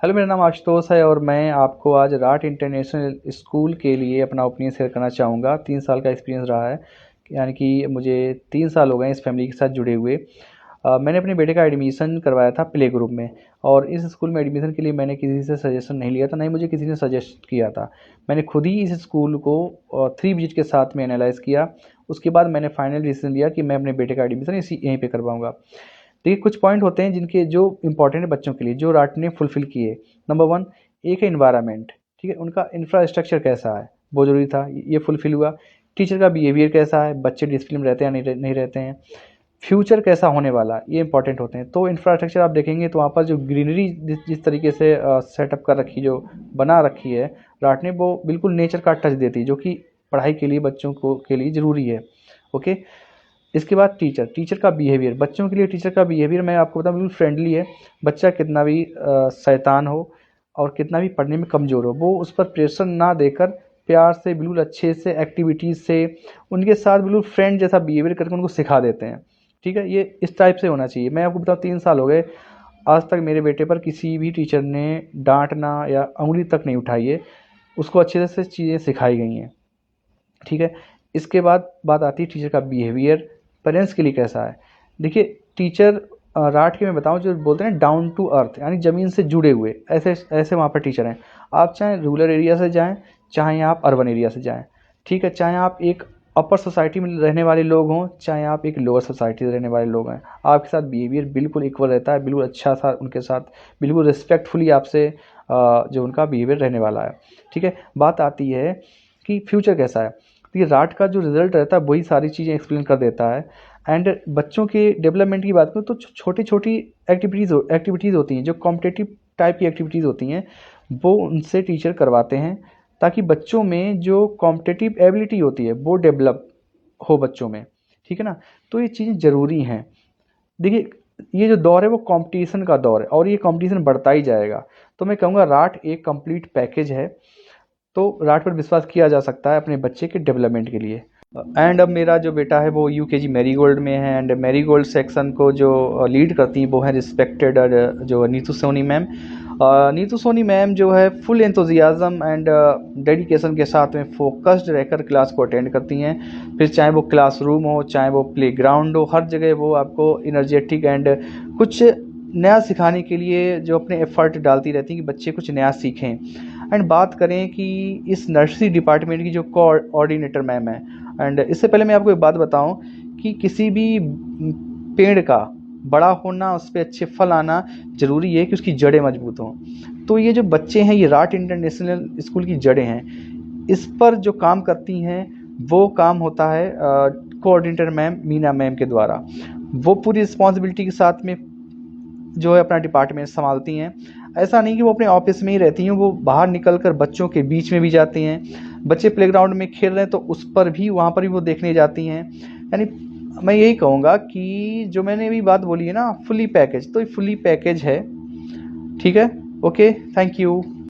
Hello, मेरा नाम आशुतोष है और मैं आपको आज राट इंटरनेशनल स्कूल के लिए अपना ओपिनियन शेयर करना चाहूँगा। 3 साल का एक्सपीरियंस रहा है, यानी कि मुझे 3 साल हो गए हैं इस फैमिली के साथ जुड़े हुए। मैंने अपने बेटे का एडमिशन करवाया था प्ले ग्रुप में, और इस स्कूल में एडमिशन के लिए मैंने किसी से सजेशन नहीं लिया था, ना ही मुझे किसी ने सजेस्ट किया था। मैंने खुद ही इस स्कूल को 3 विजिट के साथ में एनालाइज़ किया। उसके बाद मैंने फाइनल डिसीजन लिया कि मैं अपने बेटे का एडमिशन यहीं पे करवाऊँगा। देखिए, कुछ पॉइंट होते हैं जिनके जो इम्पोर्टेंट है बच्चों के लिए, जो राट ने फुलफ़िल किए। नंबर 1, एक है एनवायरनमेंट, ठीक है? उनका इंफ्रास्ट्रक्चर कैसा है, बहुत ज़रूरी था, ये फुलफ़िल हुआ। टीचर का बिहेवियर कैसा है, बच्चे डिसिप्लिन रहते हैं या नहीं रहते हैं। फ्यूचर कैसा होने वाला है, ये इंपॉर्टेंट होते हैं। तो इंफ्रास्ट्रक्चर आप देखेंगे तो वहाँ पर जो ग्रीनरी जिस तरीके से सेटअप कर रखी, जो बना रखी है राट ने, वो बिल्कुल नेचर का टच देती है, जो कि पढ़ाई के लिए बच्चों को के लिए ज़रूरी है। ओके। इसके बाद टीचर का बिहेवियर, बच्चों के लिए टीचर का बिहेवियर मैं आपको बताऊं बिल्कुल फ्रेंडली है। बच्चा कितना भी शैतान हो और कितना भी पढ़ने में कमज़ोर हो, वो उस पर प्रेशर ना देकर प्यार से, बिल्कुल अच्छे से, एक्टिविटीज़ से उनके साथ बिल्कुल फ्रेंड जैसा बिहेवियर करके उनको सिखा देते हैं। ठीक है, ये इस टाइप से होना चाहिए। मैं आपको बताऊँ, 3 साल हो गए, आज तक मेरे बेटे पर किसी भी टीचर ने डांटना या उंगली तक नहीं उठाई है। उसको अच्छे से चीज़ें सिखाई गई हैं। ठीक है। इसके बाद बात आती है टीचर का बिहेवियर पेरेंट्स के लिए कैसा है। देखिए, टीचर राठ के मैं बताऊं, जो बोलते हैं डाउन टू अर्थ, यानी ज़मीन से जुड़े हुए, ऐसे ऐसे वहाँ पर टीचर हैं। आप चाहे रूरल एरिया से जाएं, चाहे आप अर्बन एरिया से जाएं, ठीक है, चाहे आप एक अपर सोसाइटी में रहने वाले लोग हों, चाहे आप एक लोअर सोसाइटी में रहने वाले लोग हैं, आपके साथ बिहेवियर बिल्कुल इक्वल रहता है, बिल्कुल अच्छा सा उनके साथ, बिल्कुल रिस्पेक्टफुली आपसे जो उनका बिहेवियर रहने वाला है। ठीक है। बात आती है कि फ्यूचर कैसा है। तो ये राट का जो रिजल्ट रहता है वही सारी चीज़ें एक्सप्लेन कर देता है। एंड बच्चों के डेवलपमेंट की बात करूँ तो छोटी छोटी एक्टिविटीज़ होती हैं, जो कॉम्पिटिटिव टाइप की एक्टिविटीज़ होती हैं, वो उनसे टीचर करवाते हैं, ताकि बच्चों में जो कॉम्पिटिटिव एबिलिटी होती है वो डेवलप हो बच्चों में। ठीक है ना। तो ये चीज़ें ज़रूरी हैं। देखिए, ये जो दौर है वो कंपटीशन का दौर है, और ये कंपटीशन बढ़ता ही जाएगा। तो मैं कहूँगा राट एक कंप्लीट पैकेज है। तो राट पर विश्वास किया जा सकता है अपने बच्चे के डेवलपमेंट के लिए। एंड अब मेरा जो बेटा है वो यूकेजी मैरीगोल्ड में है, एंड मैरीगोल्ड सेक्शन को जो लीड करती हैं वो है रिस्पेक्टेड जो नीतू सोनी मैम। नीतू सोनी मैम जो है फुल एंथुजियाज़म एंड डेडिकेशन के साथ में फोकस्ड रहकर क्लास को अटेंड करती हैं। फिर चाहे वो क्लासरूम हो, चाहे वो प्लेग्राउंड हो, हर जगह वो आपको इनर्जेटिक एंड कुछ नया सिखाने के लिए जो अपने एफर्ट डालती रहती हैं कि बच्चे कुछ नया सीखें। एंड बात करें कि इस नर्सरी डिपार्टमेंट की जो कोऑर्डिनेटर मैम है, एंड इससे पहले मैं आपको एक बात बताऊं कि किसी भी पेड़ का बड़ा होना, उस पर अच्छे फल आना, ज़रूरी है कि उसकी जड़ें मजबूत हों। तो ये जो बच्चे हैं, ये राट इंटरनेशनल स्कूल की जड़ें हैं। इस पर जो काम करती हैं वो काम होता है कोऑर्डिनेटर मैम मीना मैम के द्वारा। वो पूरी रिस्पॉन्सिबिलिटी के साथ में जो है अपना डिपार्टमेंट संभालती हैं। ऐसा नहीं कि वो अपने ऑफिस में ही रहती हैं, वो बाहर निकल कर बच्चों के बीच में भी जाती हैं। बच्चे प्लेग्राउंड में खेल रहे हैं तो उस पर भी, वहाँ पर भी वो देखने जाती हैं। यानी मैं यही कहूँगा कि जो मैंने अभी बात बोली है ना, फुली पैकेज, तो ये फुली पैकेज है। ठीक है। Okay, thank you.